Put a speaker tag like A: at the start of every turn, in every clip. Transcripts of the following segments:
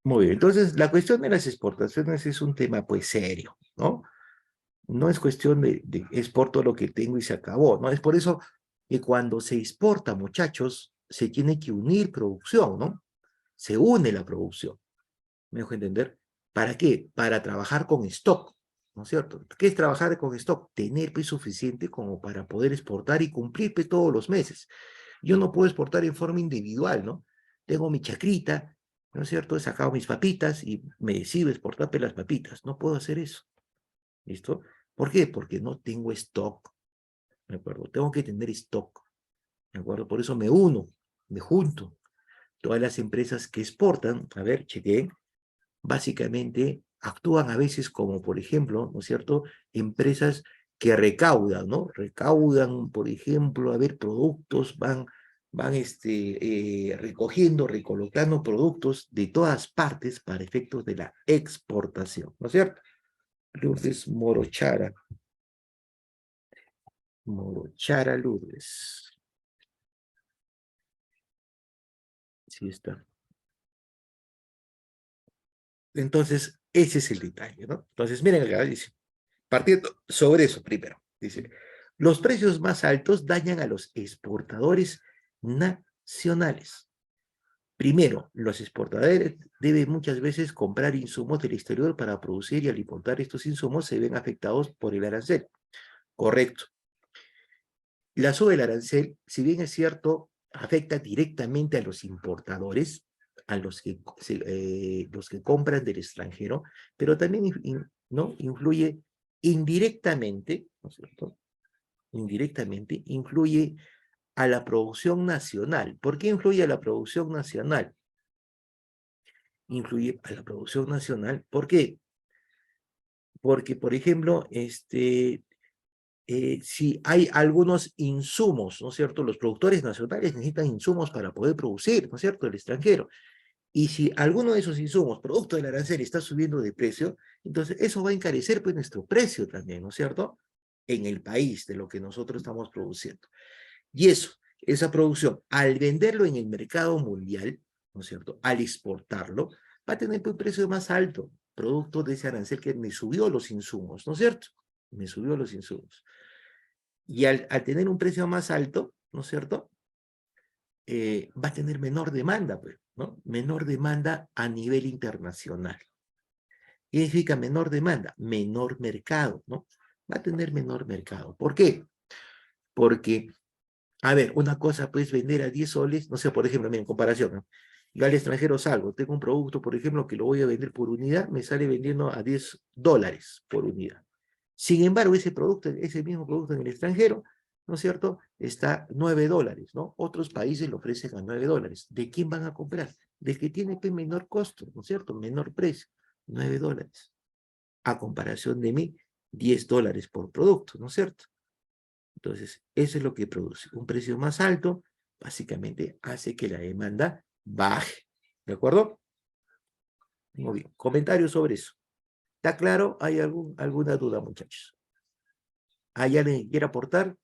A: Muy bien, entonces la cuestión de las exportaciones es un tema pues serio, ¿no? No es cuestión de exporto lo que tengo y se acabó, ¿no? Es por eso que cuando se exporta, muchachos, se tiene que unir producción, ¿no? Se une la producción, ¿me dejo entender? ¿Para qué? Para trabajar con stock, ¿no es cierto? ¿Qué es trabajar con stock? Tener pues suficiente como para poder exportar y cumplir pues todos los meses. Yo no puedo exportar en forma individual, ¿no? Tengo mi chacrita, ¿no es cierto? He sacado mis papitas y me decido exportar pues las papitas. No puedo hacer eso, ¿listo? ¿Por qué? Porque no tengo stock, ¿de acuerdo? Tengo que tener stock, ¿de acuerdo? Por eso me uno, me junto. Todas las empresas que exportan, a ver, chequeen, básicamente actúan a veces como, por ejemplo, ¿no es cierto?, empresas que recaudan, ¿no? Recaudan, por ejemplo, a ver, productos, van recogiendo, recolocando productos de todas partes para efectos de la exportación, ¿no es cierto? Lourdes Morochara. Morochara Lourdes. Sí está. Entonces, ese es el detalle, ¿no? Entonces, miren acá, dice, partiendo sobre eso primero, dice, los precios más altos dañan a los exportadores nacionales. Primero, los exportadores deben muchas veces comprar insumos del exterior para producir y al importar estos insumos se ven afectados por el arancel. Correcto. La suba del arancel, si bien es cierto, afecta directamente a los importadores, a los que compran del extranjero, pero también ¿no? Influye indirectamente, ¿no es cierto? Indirectamente influye a la producción nacional. ¿Por qué influye a la producción nacional? Influye a la producción nacional. ¿Por qué? Porque, por ejemplo, si hay algunos insumos, ¿no es cierto? Los productores nacionales necesitan insumos para poder producir, ¿no es cierto? El extranjero. Y si alguno de esos insumos, producto del arancel, está subiendo de precio, entonces eso va a encarecer pues nuestro precio también, ¿no es cierto? En el país de lo que nosotros estamos produciendo. Y eso, esa producción, al venderlo en el mercado mundial, ¿no es cierto? Al exportarlo, va a tener pues, un precio más alto, producto de ese arancel que me subió los insumos, ¿no es cierto? Me subió los insumos. Y al tener un precio más alto, ¿no es cierto? Va a tener menor demanda, pues, ¿no? Menor demanda a nivel internacional. ¿Qué significa menor demanda? Menor mercado, ¿no? Va a tener menor mercado. ¿Por qué? Porque, a ver, una cosa puedes vender a 10 soles, no sé, por ejemplo, en comparación, ¿no? Yo al extranjero salgo, tengo un producto, por ejemplo, que lo voy a vender por unidad, me sale vendiendo a $10 por unidad. Sin embargo, ese producto, ese mismo producto en el extranjero, ¿no es cierto?, está a $9, ¿no? Otros países lo ofrecen a $9. ¿De quién van a comprar? Del que tiene menor costo, ¿no es cierto?, menor precio, $9. A comparación de mí, $10 por producto, ¿no es cierto? Entonces, eso es lo que produce. Un precio más alto, básicamente, hace que la demanda baje. ¿De acuerdo? Muy bien. Comentarios sobre eso. ¿Está claro? ¿Hay alguna duda, muchachos? ¿Hay alguien que quiera aportar?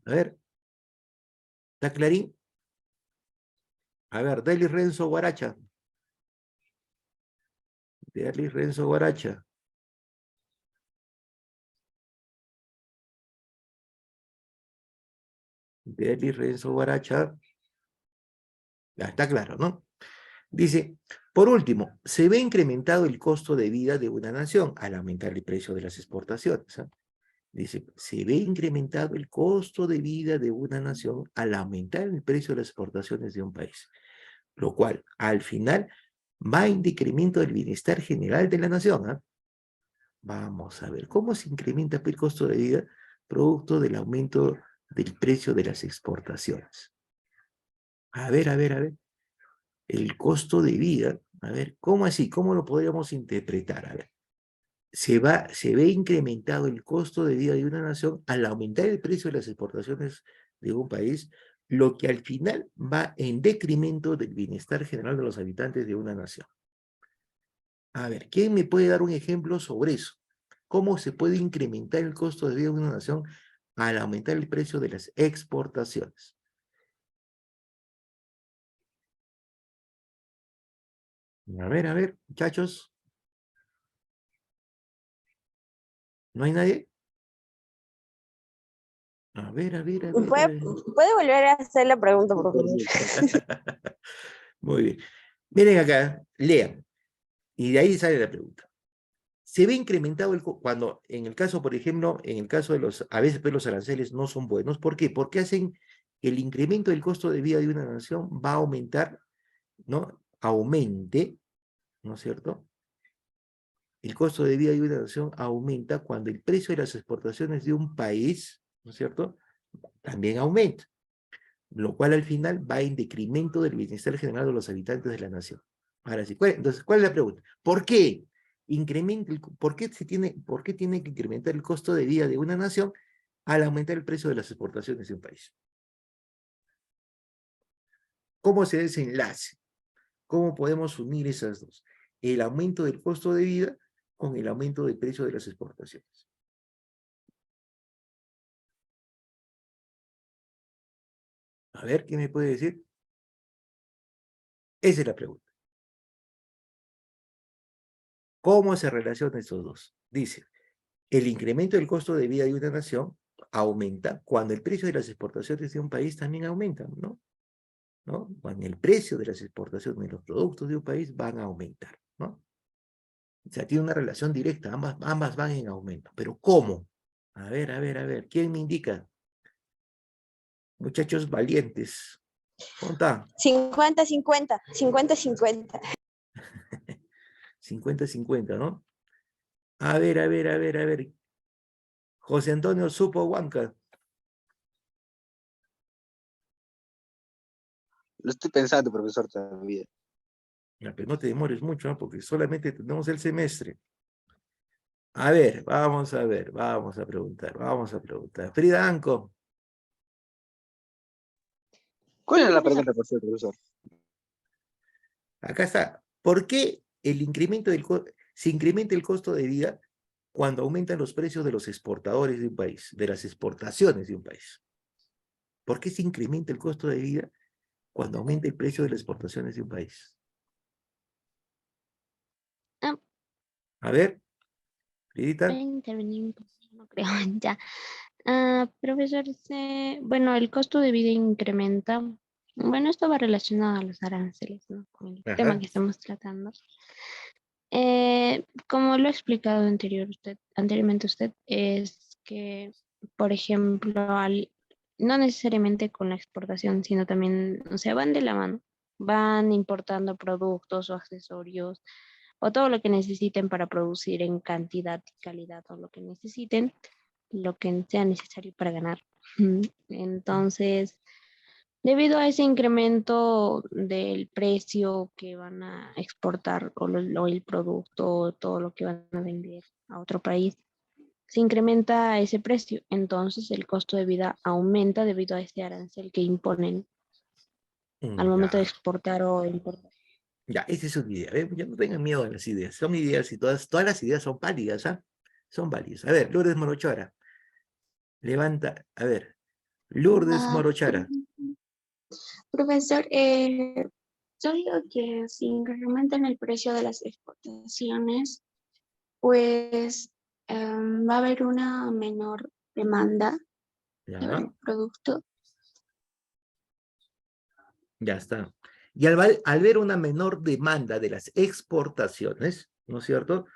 A: A ver, ¿está clarín? A ver, Deli Renzo Guaracha. Deli Renzo Guaracha. Deli Renzo Guaracha. Ya está claro, ¿no? Dice, por último, se ve incrementado el costo de vida de una nación al aumentar el precio de las exportaciones. Dice, se ve incrementado el costo de vida de una nación al aumentar el precio de las exportaciones de un país, lo cual al final va en decremento del bienestar general de la nación. Vamos a ver, ¿cómo se incrementa el costo de vida producto del aumento del precio de las exportaciones? A ver, a ver, a ver. El costo de vida, a ver, ¿cómo así? ¿Cómo lo podríamos interpretar? A ver, se ve incrementado el costo de vida de una nación al aumentar el precio de las exportaciones de un país, lo que al final va en decremento del bienestar general de los habitantes de una nación. A ver, ¿quién me puede dar un ejemplo sobre eso? ¿Cómo se puede incrementar el costo de vida de una nación al aumentar el precio de las exportaciones. A ver, muchachos. ¿No hay nadie? A ver, a ver, a ver, a ver.
B: ¿Puede volver a hacer la pregunta, por favor?
A: Muy bien. Miren acá, lean. Y de ahí sale la pregunta. Se ve incrementado cuando, en el caso, por ejemplo, en el caso de a veces pues, los aranceles no son buenos. ¿Por qué? Porque hacen el incremento del costo de vida de una nación va a aumentar, ¿no? Aumente, ¿no es cierto? El costo de vida de una nación aumenta cuando el precio de las exportaciones de un país, ¿no es cierto? También aumenta, lo cual al final va en decremento del bienestar general de los habitantes de la nación. Ahora sí, entonces, ¿cuál es la pregunta? ¿Por qué por qué tiene que incrementar el costo de vida de una nación al aumentar el precio de las exportaciones de un país? ¿Cómo se desenlace? ¿Cómo podemos unir esas dos? El aumento del costo de vida con el aumento del precio de las exportaciones. A ver, ¿qué me puede decir? Esa es la pregunta. ¿Cómo se relacionan estos dos? Dice, el incremento del costo de vida de una nación aumenta cuando el precio de las exportaciones de un país también aumenta, ¿no? ¿No? Cuando el precio de las exportaciones de los productos de un país van a aumentar, ¿no? O sea, tiene una relación directa, ambas van en aumento. ¿Pero cómo? A ver, a ver, a ver, ¿quién me indica? Muchachos valientes. ¿Cómo está?
B: 50-50, 50-50.
A: 50-50, ¿no? A ver, a ver, a ver, a ver. José Antonio Supo Huanca.
C: Lo estoy pensando, profesor, todavía.
A: Ya, pero no te demores mucho, ¿no? Porque solamente tenemos el semestre. A ver, vamos a ver, vamos a preguntar, vamos a preguntar. Frida Anco,
C: ¿Cuál
B: Sí,
C: es la
B: profesor.
C: pregunta, por cierto, profesor?
A: acá está. ¿Por qué se incrementa el costo de vida cuando aumentan los precios de los exportadores de un país, de las exportaciones de un país? ¿Por qué se incrementa el costo de vida cuando aumenta el precio de las exportaciones de un país?
B: Ah,
A: A ver, Fridita.
B: puede intervenir un poco, no creo, ya. Profesor, bueno, el costo de vida incrementa. Bueno, esto va relacionado a los aranceles, ¿no? Con el tema
A: Ajá.
B: que estamos tratando. Como lo ha explicado anteriormente usted, es que, por ejemplo, no necesariamente con la exportación, sino también, o sea, van de la mano, van importando productos o accesorios o todo lo que necesiten para producir en cantidad y calidad o lo que necesiten, lo que sea necesario para ganar. Entonces, debido a ese incremento del precio que van a exportar o el producto, todo lo que van a vender a otro país, se incrementa ese precio. Entonces el costo de vida aumenta debido a ese arancel que imponen al momento de
A: Ya,
B: exportar o importar.
A: ya, esa es una idea. ¿Eh? Ya no tengan miedo a las ideas. Son ideas y todas las ideas son válidas, ¿ah? Son válidas. A ver, Lourdes Morochara. Levanta, a ver. Lourdes
D: Ah,
A: Morochara.
D: profesor, yo digo que si incrementan el precio de las exportaciones, pues va a haber una menor demanda
A: Ya,
D: del producto.
A: ya está. Y al ver una menor demanda de las exportaciones, ¿no es cierto?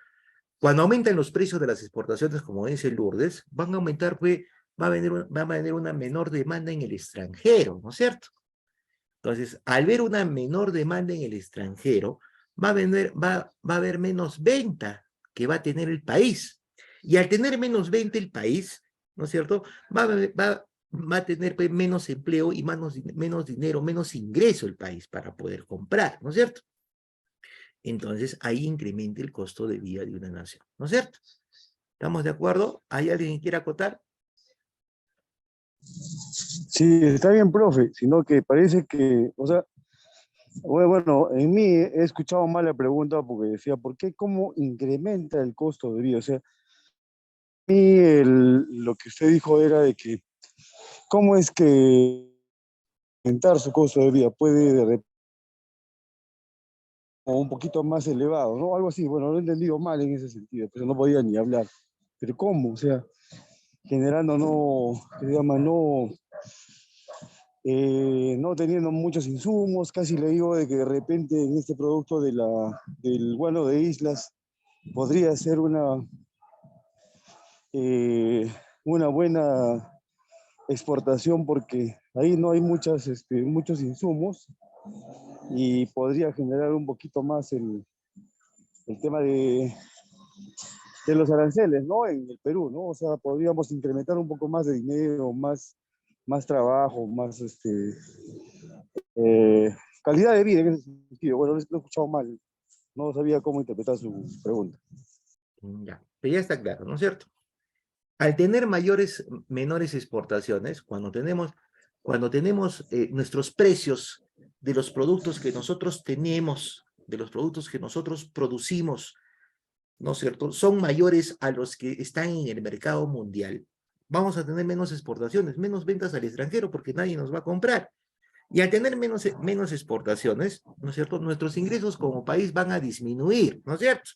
A: Cuando aumentan los precios de las exportaciones, como dice Lourdes, van a aumentar, pues, va a venir una menor demanda en el extranjero, ¿no es cierto? Entonces, al ver una menor demanda en el extranjero, va a haber menos venta que va a tener el país. Y al tener menos venta el país, ¿no es cierto? Va a tener pues, menos empleo y menos dinero, menos ingreso el país para poder comprar, ¿no es cierto? Entonces, ahí incrementa el costo de vida de una nación, ¿no es cierto? ¿Estamos de acuerdo? ¿Hay alguien que quiera acotar?
E: Sí, está bien, profe, sino que parece que, o sea, bueno, en mí he escuchado mal la pregunta porque decía, ¿por qué cómo incrementa el costo de vida? O sea, a mí lo lo que usted dijo era de que, ¿cómo es que aumentar su costo de vida puede de repente un poquito más elevado, ¿no? Algo así, bueno, lo he entendido mal en ese sentido, pero no podía ni hablar. Pero ¿cómo? O sea, generando no, que se llama, no teniendo muchos insumos, casi le digo de que de repente en este producto del guano de islas podría ser una buena exportación porque ahí no hay muchos insumos y podría generar un poquito más el tema de los aranceles, ¿no? En el Perú, ¿no? O sea, podríamos incrementar un poco más de dinero, más trabajo, más calidad de vida en ese sentido. Bueno, lo he escuchado mal, no sabía cómo interpretar su pregunta.
A: Ya, pero ya está claro, ¿no es cierto? Al tener menores exportaciones, cuando tenemos nuestros precios de los productos que nosotros tenemos, de los productos que nosotros producimos, ¿no es cierto?, son mayores a los que están en el mercado mundial, vamos a tener menos exportaciones, menos ventas al extranjero, porque nadie nos va a comprar. Y al tener menos exportaciones, ¿no es cierto?, nuestros ingresos como país van a disminuir, ¿no es cierto?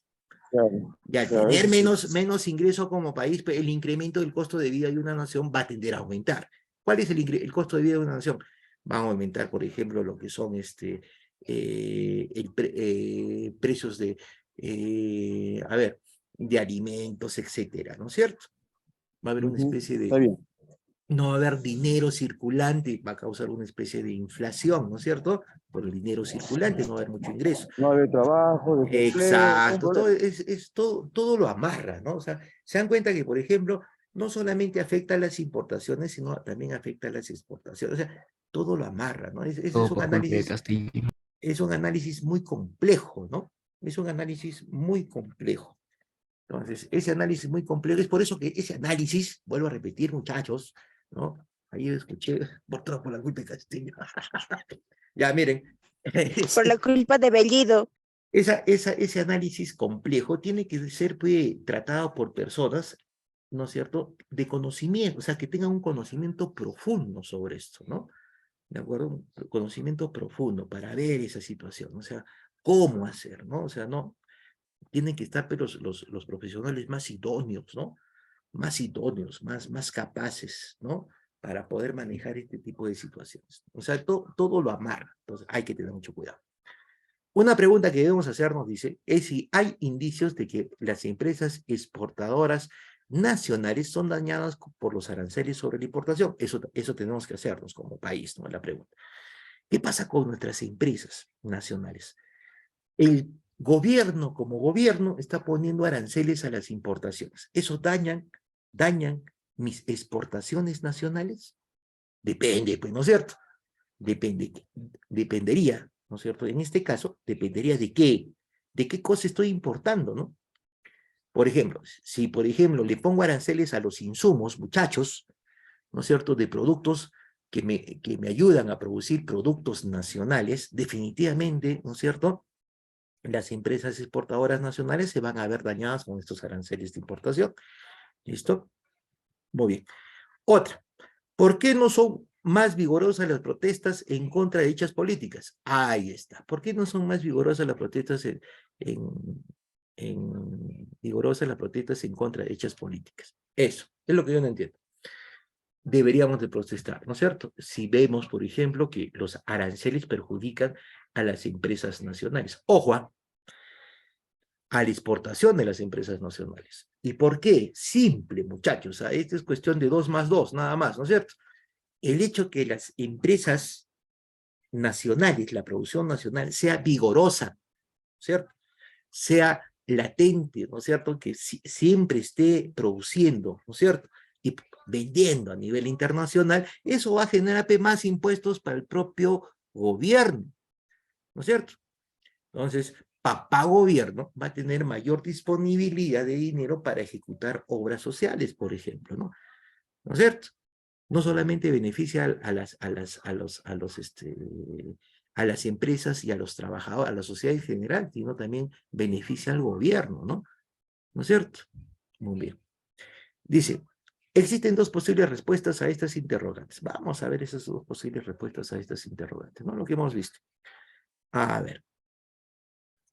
E: Claro,
A: Y al
E: claro,
A: tener
E: eso sí.
A: menos ingreso como país, pues, el incremento del costo de vida de una nación va a tender a aumentar. ¿Cuál es el costo de vida de una nación? Van a aumentar, por ejemplo, lo que son precios de alimentos, etcétera, ¿no es cierto? Va a haber una
E: Ujú,
A: especie
E: está
A: de,
E: bien.
A: no va a haber dinero circulante, va a causar una especie de inflación, ¿no es cierto? Por el dinero circulante, no va a haber mucho ingreso.
E: No hay trabajo, desempleo, un
A: Exacto,
E: problema.
A: todo lo amarra, ¿no? O sea, se dan cuenta que, por ejemplo, no solamente afecta a las importaciones, sino también afecta a las exportaciones. O sea, todo lo amarra, ¿no?
F: Todo por culpa de Castillo.
A: Es un análisis muy complejo, ¿no? Es un análisis muy complejo. Entonces, ese análisis muy complejo, es por eso que ese análisis, vuelvo a repetir, muchachos, ¿no? Ahí escuché, por la culpa de Castillo. Ya, miren.
G: Por la culpa de Bellido.
A: Ese análisis complejo tiene que ser, pues, tratado por personas, ¿no es cierto?, de conocimiento, o sea, que tengan un conocimiento profundo sobre esto, ¿no? ¿De acuerdo? Un conocimiento profundo para ver esa situación, o sea, cómo hacer, ¿no? O sea, no, tienen que estar, pero los profesionales más idóneos, ¿no? Más idóneos, más capaces, ¿no? Para poder manejar este tipo de situaciones. O sea, todo lo amarra, entonces hay que tener mucho cuidado. Una pregunta que debemos hacernos, dice, es si hay indicios de que las empresas exportadoras nacionales son dañadas por los aranceles sobre la importación. Eso tenemos que hacernos como país, ¿no? La pregunta. ¿Qué pasa con nuestras empresas nacionales? El gobierno, como gobierno, está poniendo aranceles a las importaciones. ¿Eso dañan mis exportaciones nacionales? Depende, pues, ¿no es cierto? Dependería, ¿no es cierto? En este caso, dependería de qué cosa estoy importando, ¿no? Por ejemplo, si por ejemplo le pongo aranceles a los insumos, muchachos, ¿no es cierto?, de productos que me ayudan a producir productos nacionales, definitivamente, ¿no es cierto?, las empresas exportadoras nacionales se van a ver dañadas con estos aranceles de importación. ¿Listo? Muy bien. Otra. ¿Por qué no son más vigorosas las protestas en contra de dichas políticas? Ahí está. ¿Por qué no son más vigorosas las protestas vigorosas las protestas en contra de dichas políticas? Eso es lo que yo no entiendo. Deberíamos de protestar, ¿no es cierto? Si vemos, por ejemplo, que los aranceles perjudican a las empresas nacionales. Ojo, a la exportación de las empresas nacionales. ¿Y por qué? Simple, muchachos. Esta es cuestión de 2 más 2, nada más, ¿no es cierto? El hecho que las empresas nacionales, la producción nacional, sea vigorosa, ¿cierto? Sea latente, ¿no es cierto? Que siempre esté produciendo, ¿no es cierto? Y vendiendo a nivel internacional, eso va a generar más impuestos para el propio gobierno, ¿no es cierto? Entonces, papá gobierno va a tener mayor disponibilidad de dinero para ejecutar obras sociales, por ejemplo, ¿no? ¿No es cierto? No solamente beneficia a las empresas y a los trabajadores, a la sociedad en general, sino también beneficia al gobierno, ¿no? ¿No es cierto? Muy bien. Dice, Existen dos posibles respuestas a estas interrogantes. Vamos a ver esas dos posibles respuestas a estas interrogantes, ¿no? Lo que hemos visto. A ver.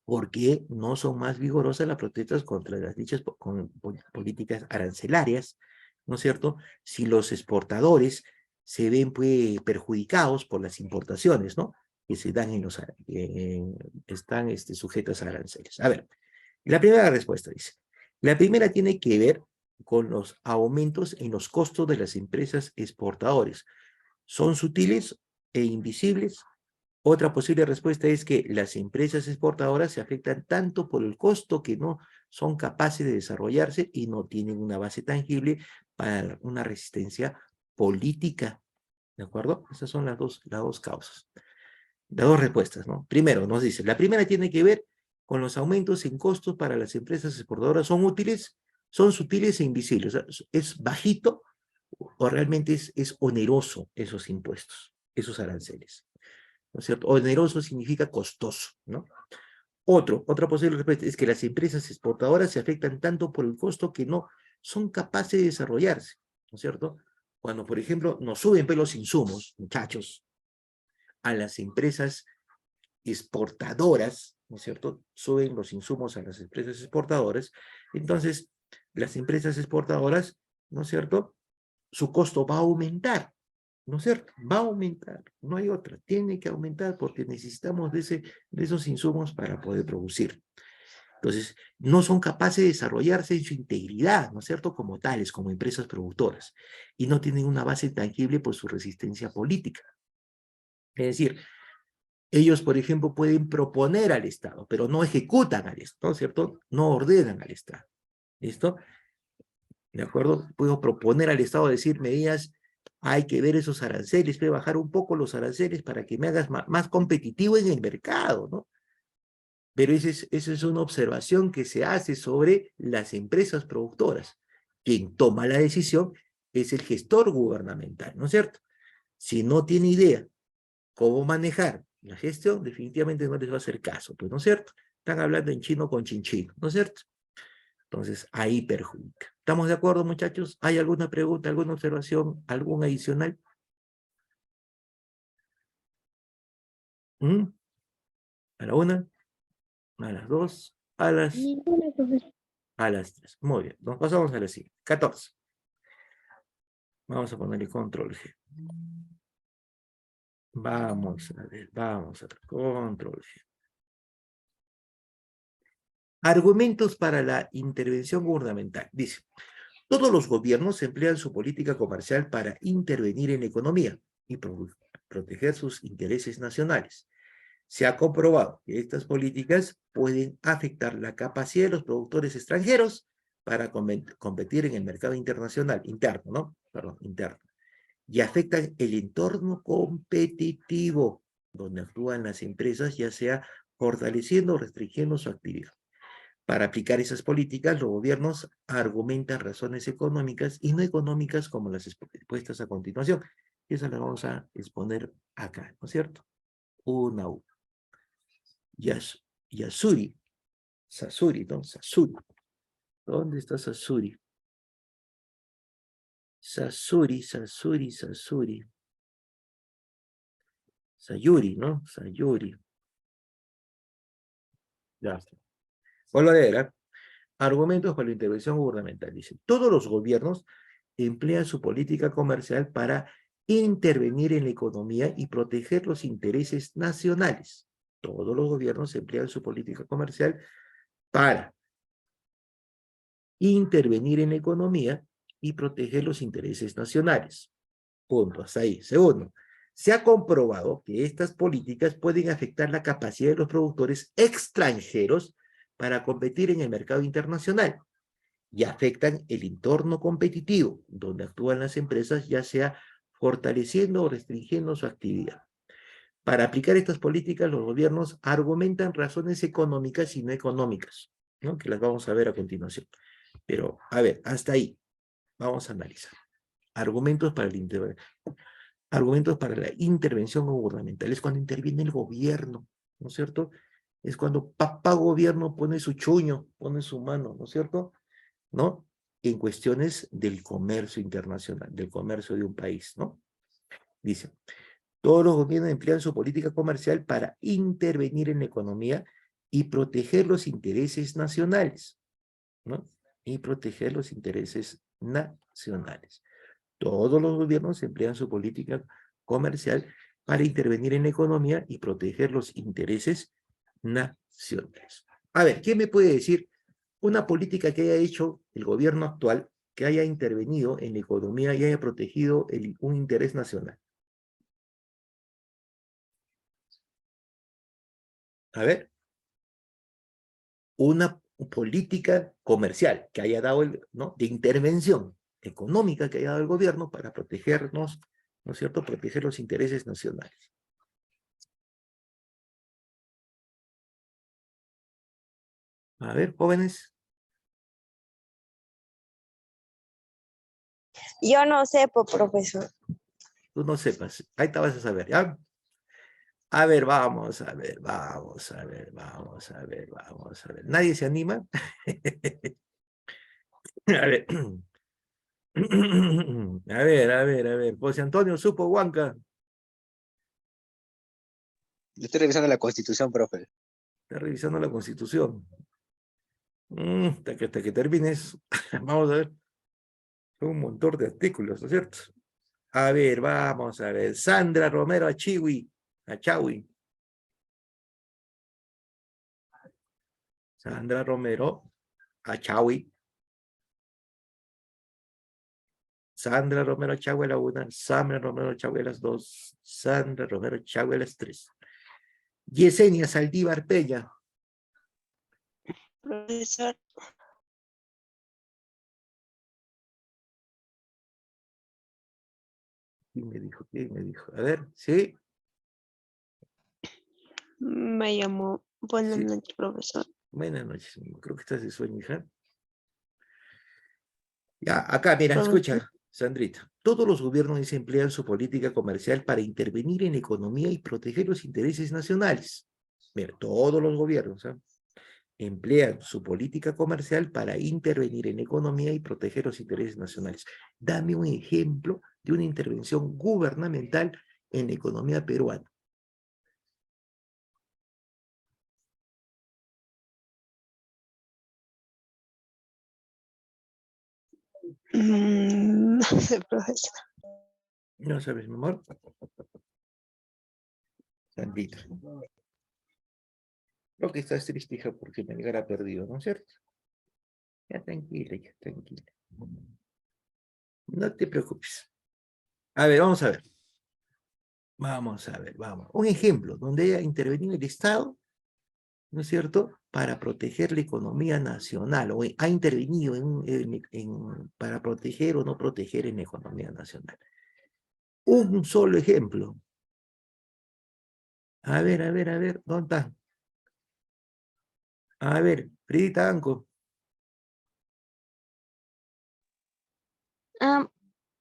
A: ¿Por qué no son más vigorosas las protestas contra las dichas políticas arancelarias? ¿No es cierto? Si los exportadores se ven pues, perjudicados por las importaciones, ¿no? Que se dan en los, están sujetas a aranceles. A ver, la primera respuesta dice, la primera tiene que ver con los aumentos en los costos de las empresas exportadoras. ¿Son sutiles e invisibles? Otra posible respuesta es que las empresas exportadoras se afectan tanto por el costo que no son capaces de desarrollarse y no tienen una base tangible para una resistencia política. ¿De acuerdo? Esas son las dos causas. Las dos respuestas, ¿no? Primero, nos dice, la primera tiene que ver con los aumentos en costos para las empresas exportadoras. ¿Son útiles? Son sutiles e invisibles. O sea, ¿es bajito o realmente es oneroso esos impuestos, esos aranceles? ¿No es cierto? Oneroso significa costoso, ¿no? Otra posible respuesta es que las empresas exportadoras se afectan tanto por el costo que no son capaces de desarrollarse, ¿no es cierto? Cuando, por ejemplo, nos suben pues, los insumos, muchachos, a las empresas exportadoras, ¿no es cierto? Suben los insumos a las empresas exportadoras, entonces las empresas exportadoras, ¿no es cierto? Su costo va a aumentar, ¿no es cierto? Va a aumentar, no hay otra, tiene que aumentar porque necesitamos de esos insumos para poder producir. Entonces, no son capaces de desarrollarse en su integridad, ¿no es cierto? Como tales, como empresas productoras, y no tienen una base tangible por su resistencia política. Es decir, ellos, por ejemplo, pueden proponer al Estado, pero no ejecutan al Estado, ¿no es cierto? No ordenan al Estado. ¿Listo? ¿De acuerdo? Puedo proponer al Estado decir medidas, hay que ver esos aranceles, puede bajar un poco los aranceles para que me hagas más competitivo en el mercado, ¿no? Pero esa es una observación que se hace sobre las empresas productoras. Quien toma la decisión es el gestor gubernamental, ¿no es cierto? Si no tiene idea cómo manejar la gestión, definitivamente no les va a hacer caso, pues, ¿no es cierto? Están hablando en chino con chinchino, ¿no es cierto? Entonces, ahí perjudica. ¿Estamos de acuerdo, muchachos? ¿Hay alguna pregunta, alguna observación, algún adicional? ¿Mm? ¿A la una? ¿A las dos?
B: Ninguna, profesor.
A: A las tres. Muy bien. Nos pasamos a la siguiente. 14. Vamos a ponerle control G. Vamos a ver, control G. Argumentos para la intervención gubernamental. Dice, todos los gobiernos emplean su política comercial para intervenir en la economía y proteger sus intereses nacionales. Se ha comprobado que estas políticas pueden afectar la capacidad de los productores extranjeros para competir en el mercado internacional, interno, ¿no? Perdón, interno. Y afectan el entorno competitivo donde actúan las empresas, ya sea fortaleciendo o restringiendo su actividad. Para aplicar esas políticas, los gobiernos argumentan razones económicas y no económicas como las expuestas a continuación. Y esas las vamos a exponer acá, ¿no es cierto? Una a una. Sasuri, ¿no? Sasuri. ¿Dónde está Sasuri? Sayuri, ¿no? Sayuri. Ya está. Vuelvo a leer, ¿eh? Argumentos para la intervención gubernamental. Dice, todos los gobiernos emplean su política comercial para intervenir en la economía y proteger los intereses nacionales. Todos los gobiernos emplean su política comercial para intervenir en la economía y proteger los intereses nacionales. Punto, hasta ahí. Segundo, se ha comprobado que estas políticas pueden afectar la capacidad de los productores extranjeros para competir en el mercado internacional y afectan el entorno competitivo donde actúan las empresas, ya sea fortaleciendo o restringiendo su actividad. Para aplicar estas políticas, los gobiernos argumentan razones económicas y no económicas, ¿no? Que las vamos a ver a continuación. Pero, a ver, hasta ahí. Vamos a analizar. Argumentos para la intervención gubernamental. Es cuando interviene el gobierno, ¿no es cierto? Es cuando papá gobierno pone su chuño, pone su mano, ¿no es cierto? ¿No? en cuestiones del comercio internacional, del comercio de un país, ¿no? Dice, todos los gobiernos emplean su política comercial para intervenir en la economía y proteger los intereses nacionales, ¿no? Y proteger los intereses nacionales. Todos los gobiernos emplean su política comercial para intervenir en la economía y proteger los intereses nacionales. A ver, ¿quién me puede decir una política que haya hecho el gobierno actual, que haya intervenido en la economía y haya protegido un interés nacional? A ver, una política comercial que haya dado, ¿no? De intervención económica que haya dado el gobierno para protegernos, ¿no es cierto?, proteger los intereses nacionales. A ver, jóvenes.
G: Yo no sé, profesor.
A: Tú no sepas, ahí te vas a saber, ¿ya? A ver, vamos a ver, vamos a ver, vamos a ver, vamos a ver. ¿Nadie se anima? A ver. A ver, a ver, a ver. José Antonio Supo Huanca.
C: Yo estoy revisando la Constitución, profe.
A: Está revisando la Constitución. Hasta que termines. Vamos a ver. Son un montón de artículos, ¿no es cierto? A ver, vamos a ver. Sandra Romero Achawi. Sandra Romero Achawi. Sandra Romero Achawi a la 1. Sandra Romero Achawi a las 2. Sandra Romero Achawi a las 3. Yesenia Saldívar Peña.
G: Profesor,
A: ¿Quién me dijo? ¿Quién me dijo? A ver, ¿sí?
G: me llamó. Buenas
A: Sí.
G: noches, profesor.
A: Buenas noches. Creo que estás de sueño, hija. Ya, acá, mira,
G: Profesor.
A: escucha, Sandrita. Todos los gobiernos emplean su política comercial para intervenir en la economía y proteger los intereses nacionales. Mira, todos los gobiernos emplean su política comercial para intervenir en la economía y proteger los intereses nacionales. Dame un ejemplo de una intervención gubernamental en la economía peruana.
G: No sé, profesor.
A: ¿No sabes, mi amor? Sandrita. Lo que estás triste, hija, porque Melgar ha perdido, ¿no es cierto? Ya tranquila, ya tranquila. No te preocupes. A ver, vamos a ver. Vamos a ver, vamos. Un ejemplo donde haya intervenido el Estado, ¿no es cierto?, para proteger la economía nacional, o ha intervenido para proteger o no proteger en la economía nacional. Un solo ejemplo. A ver, ¿dónde está? A ver, Fridita Anco.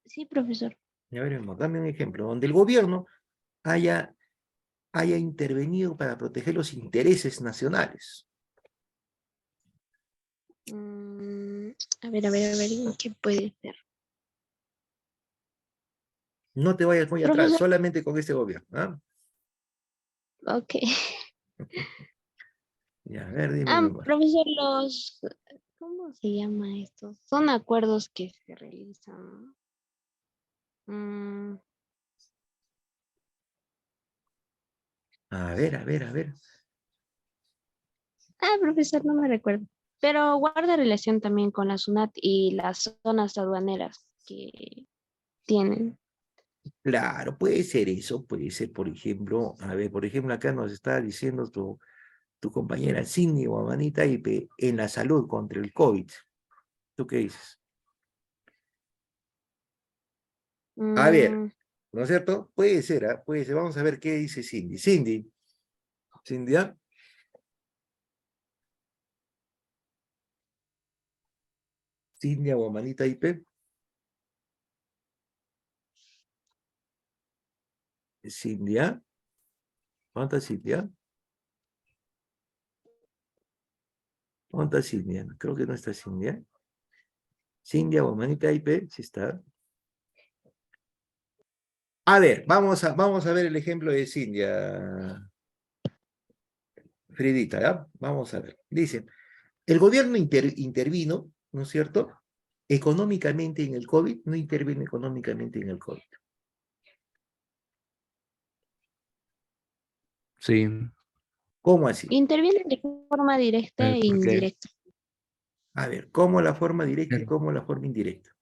B: Sí, profesor.
A: A ver, amor, dame un ejemplo, donde el gobierno haya intervenido para proteger los intereses nacionales.
B: A ver, ¿qué puede ser?
A: No te vayas muy atrás,
B: Profesor,
A: solamente con este gobierno. ¿Ah?
B: ok.
A: Ya, a ver, dime, mi amor.
B: Profesor, ¿cómo se llama esto? Son acuerdos que se realizan. Mm,
A: A ver.
B: Profesor, no me recuerdo. Pero guarda relación también con la SUNAT y las zonas aduaneras que tienen.
A: Claro, puede ser eso, puede ser, por ejemplo, a ver, por ejemplo, acá nos está diciendo tu compañera Cindy Guamanita Ipe en la salud contra el COVID. ¿Tú qué dices? A ver,
B: Mm,
A: ¿no es cierto? Puede ser, ¿ah? Puede ser. Vamos a ver qué dice Cindy. Cindy, ¿ah? Cindy Guamanita Ipe. Cindy, ¿ah? ¿Dónde está Cindy, ah? ¿Dónde está Cindy? Creo que no está Cindy, ¿ah? Cindia Guamanita IP, sí está. A ver, vamos a ver el ejemplo de Cindia, Fridita, ¿ya? Vamos a ver. Dice, el gobierno intervino, ¿no es cierto? Económicamente en el COVID, no interviene económicamente en el COVID.
F: Sí.
A: ¿Cómo así?
B: Interviene de forma directa e
F: ¿Por qué?
B: indirecta.
A: A ver, ¿cómo la forma directa y
F: Claro.
A: cómo la forma indirecta?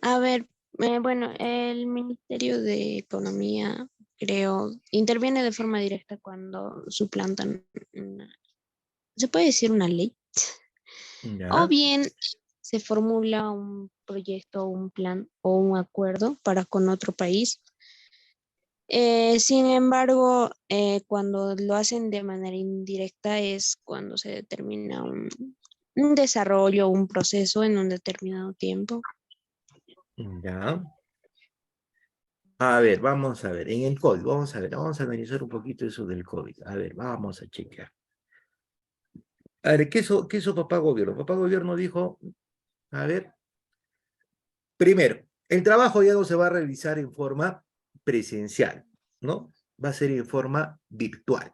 B: A ver, bueno, el Ministerio de Economía, creo, interviene de forma directa cuando suplantan ¿se puede decir una ley? O
A: ¿Ya?
B: bien se formula un proyecto, un plan o un acuerdo para con otro país. Sin embargo, cuando lo hacen de manera indirecta es cuando se determina un desarrollo, un proceso en un determinado tiempo.
A: ¿Ya? A ver, vamos a ver, en el COVID, vamos a ver, vamos a analizar un poquito eso del COVID. A ver, vamos a chequear. A ver, qué hizo papá gobierno? Papá gobierno dijo, a ver, primero, el trabajo ya no se va a realizar en forma presencial, ¿no? Va a ser en forma virtual,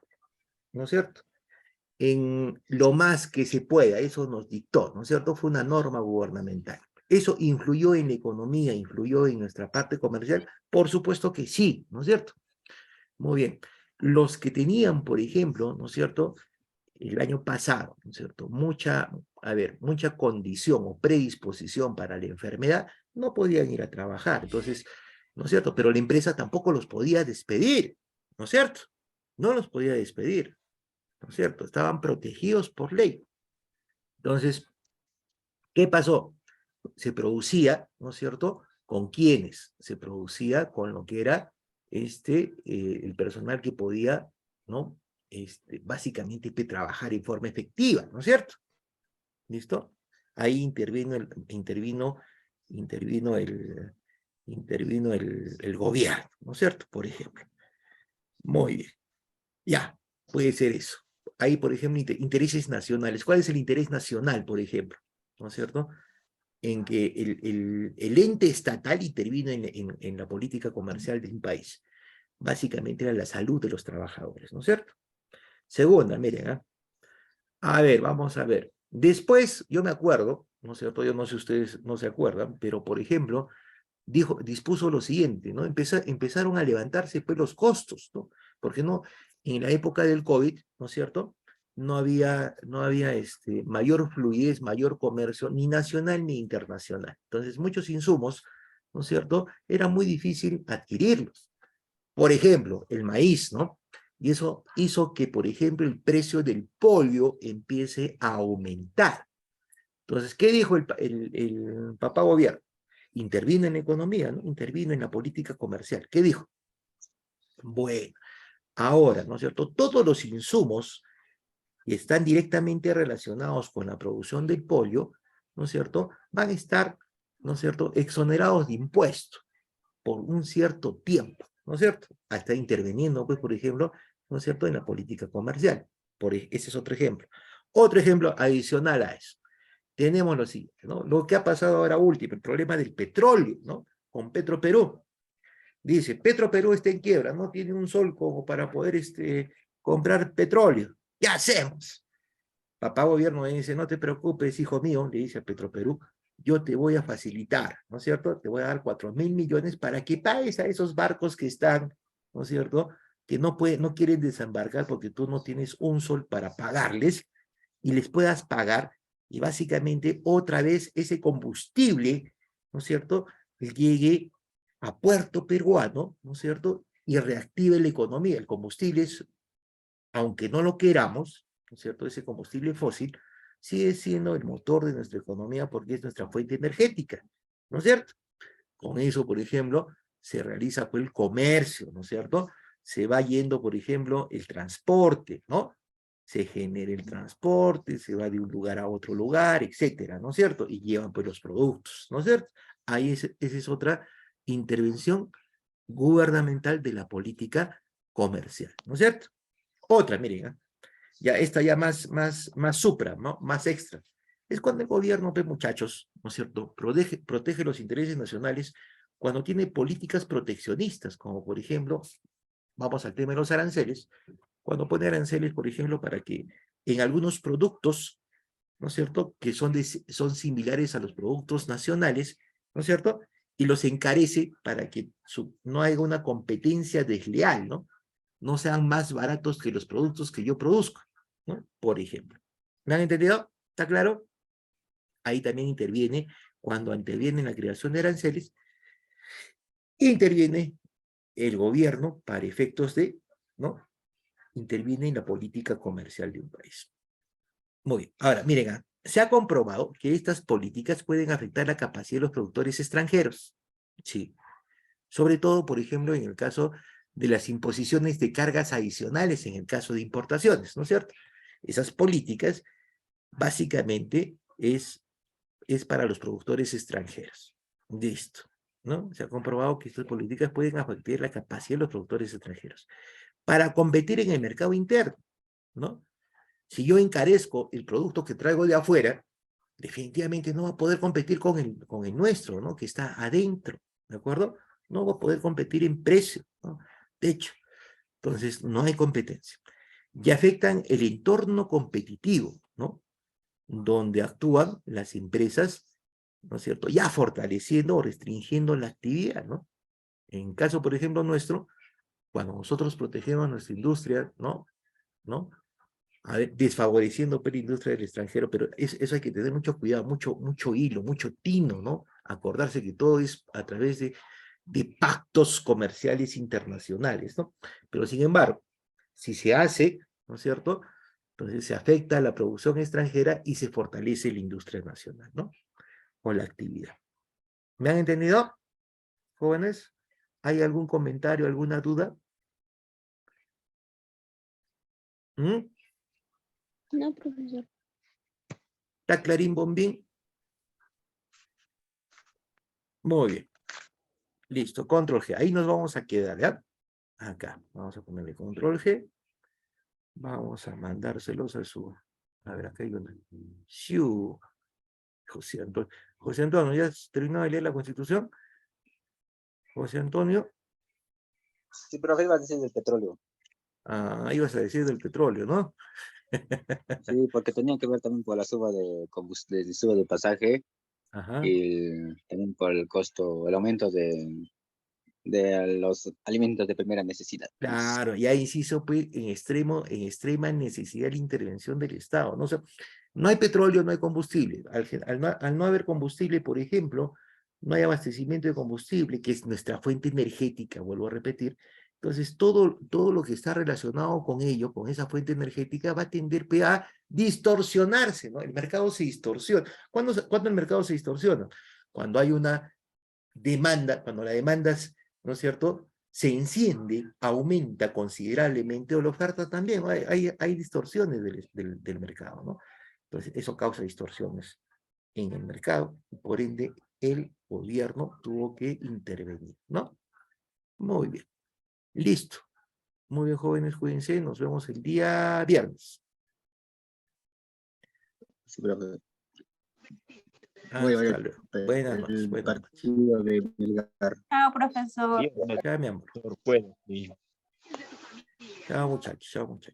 A: ¿no es cierto? En lo más que se pueda, eso nos dictó, ¿no es cierto? Fue una norma gubernamental. ¿Eso influyó en la economía, influyó en nuestra parte comercial? Por supuesto que sí, ¿no es cierto? Muy bien. Los que tenían, por ejemplo, ¿no es cierto?, el año pasado, ¿no es cierto?, mucha condición o predisposición para la enfermedad, no podían ir a trabajar. Entonces, ¿no es cierto?, pero la empresa tampoco los podía despedir, ¿no es cierto? No los podía despedir, ¿no es cierto? Estaban protegidos por ley. Entonces, ¿qué pasó? Se producía, ¿no es cierto? ¿Con quiénes? Se producía con lo que era el personal que podía, ¿no? Básicamente trabajar en forma efectiva, ¿no es cierto? ¿Listo? Ahí intervino el gobierno, ¿no es cierto? Por ejemplo. Muy bien. Ya, puede ser eso. Ahí, por ejemplo, intereses nacionales. ¿Cuál es el interés nacional, por ejemplo? ¿No es cierto? En que el ente estatal intervino en la política comercial de un país. Básicamente era la salud de los trabajadores, ¿no es cierto? Segunda, miren, ¿eh? A ver, vamos a ver. Después, yo me acuerdo, ¿no es cierto? Yo no sé si ustedes no se acuerdan, pero por ejemplo, dispuso lo siguiente, ¿no? Empezaron a levantarse pues los costos, ¿no? Porque no, en la época del COVID, ¿no es cierto?, no había mayor fluidez, mayor comercio, ni nacional ni internacional. Entonces, muchos insumos, ¿no es cierto?, era muy difícil adquirirlos. Por ejemplo, el maíz, ¿no? Y eso hizo que, por ejemplo, el precio del pollo empiece a aumentar. Entonces, ¿qué dijo el papá gobierno? Intervino en la economía, ¿no? Intervino en la política comercial. ¿Qué dijo? Bueno, ahora, ¿no es cierto?, todos los insumos que están directamente relacionados con la producción del pollo, ¿no es cierto?, van a estar, ¿no es cierto?, exonerados de impuestos por un cierto tiempo, ¿no es cierto? Hasta interviniendo, pues, por ejemplo, ¿no es cierto?, en la política comercial. Ese es otro ejemplo. Otro ejemplo adicional a eso. Tenemos lo siguiente, ¿no? Lo que ha pasado ahora último, el problema del petróleo, ¿no? Con Petroperú. Dice, Petroperú está en quiebra, no tiene un sol como para poder comprar petróleo. ¿Qué hacemos? Papá gobierno dice, no te preocupes, hijo mío, le dice a Petroperú, yo te voy a facilitar, ¿no es cierto? Te voy a dar 4.000 millones para que pagues a esos barcos que están, ¿no es cierto?, que no quieren desembarcar porque tú no tienes un sol para pagarles y les puedas pagar y básicamente otra vez ese combustible, ¿no es cierto?, llegue a puerto peruano, ¿no es cierto?, y reactive la economía. El combustible es, aunque no lo queramos, ¿no es cierto?, ese combustible fósil sigue siendo el motor de nuestra economía porque es nuestra fuente energética, ¿no es cierto? Con eso, por ejemplo, se realiza pues, el comercio, ¿no es cierto? Se va yendo, por ejemplo, el transporte, ¿no? Se genera el transporte, se va de un lugar a otro lugar, etcétera, ¿no es cierto? Y llevan pues los productos, ¿no es cierto? Ahí esa es otra intervención gubernamental de la política comercial, ¿no es cierto? Otra, miren, ¿eh? Ya esta ya más supra, ¿no? Más extra. Es cuando el gobierno, pues, muchachos, ¿no es cierto?, protege los intereses nacionales cuando tiene políticas proteccionistas, como por ejemplo, vamos al tema de los aranceles, cuando pone aranceles, por ejemplo, para que en algunos productos, ¿no es cierto?, que son similares a los productos nacionales, ¿no es cierto?, y los encarece para que no haya una competencia desleal, ¿no? No sean más baratos que los productos que yo produzco, ¿no? Por ejemplo. ¿Me han entendido? ¿Está claro? Ahí también interviene, cuando interviene en la creación de aranceles, interviene el gobierno para efectos de, ¿no?, interviene en la política comercial de un país. Muy bien. Ahora, miren, se ha comprobado que estas políticas pueden afectar la capacidad de los productores extranjeros. Sí. Sobre todo, por ejemplo, en el caso de las imposiciones de cargas adicionales en el caso de importaciones, ¿no es cierto? Esas políticas, básicamente, es para los productores extranjeros. Listo, ¿no? Se ha comprobado que estas políticas pueden afectar la capacidad de los productores extranjeros para competir en el mercado interno, ¿no? Si yo encarezco el producto que traigo de afuera, definitivamente no va a poder competir con el nuestro, ¿no?, que está adentro, ¿de acuerdo? No va a poder competir en precio, ¿no? De hecho, entonces no hay competencia. Y afectan el entorno competitivo, ¿no?, donde actúan las empresas, ¿no es cierto?, ya fortaleciendo o restringiendo la actividad, ¿no? En caso, por ejemplo, nuestro, cuando nosotros protegemos nuestra industria, ¿no? A ver, desfavoreciendo la industria del extranjero, pero eso hay que tener mucho cuidado, mucho hilo, mucho tino, ¿no? Acordarse que todo es a través de pactos comerciales internacionales, ¿no? Pero sin embargo, si se hace, ¿no es cierto?, entonces se afecta a la producción extranjera y se fortalece la industria nacional, ¿no?, o la actividad. ¿Me han entendido, jóvenes? ¿Hay algún comentario, alguna duda?
B: No, profesor.
A: ¿Está clarín, bombín? Muy bien. Listo, control G. Ahí nos vamos a quedar, ¿ya? Acá. Vamos a ponerle control G. Vamos a mandárselos a su... A ver, acá hay una... José Antonio. José Antonio, ¿ya has terminado de leer la Constitución? José Antonio.
C: Sí, profe, iba a decir del petróleo.
A: Ah, ibas a decir del petróleo, ¿no?
C: Sí, porque tenía que ver también por la suba de combustible, suba de pasaje
A: Ajá.
C: y también por el costo, el aumento de los alimentos de primera necesidad.
A: Claro, ya inciso, pues, en extrema necesidad de intervención del Estado, ¿no? O sea, no hay petróleo, no hay combustible. Al no haber combustible, por ejemplo, no hay abastecimiento de combustible, que es nuestra fuente energética, vuelvo a repetir. Entonces, todo lo que está relacionado con ello, con esa fuente energética, va a tender, pues, a distorsionarse, ¿no? El mercado se distorsiona. ¿Cuándo el mercado se distorsiona? Cuando hay una demanda, cuando la demanda, ¿no es cierto?, se enciende, aumenta considerablemente, o la oferta también, hay distorsiones del mercado, ¿no? Entonces, eso causa distorsiones en el mercado, y por ende, el gobierno tuvo que intervenir, ¿no? Muy bien. Listo. Muy bien, jóvenes, cuídense, nos vemos el día viernes.
C: Sí, profe.
A: Hasta luego. Buenas noches,
C: El
A: buenas noches.
C: partido de Melgar.
D: Chao, profesor.
A: Chao, mi amor.
F: Puede. Sí.
A: Chao, muchachos, chao, muchachos.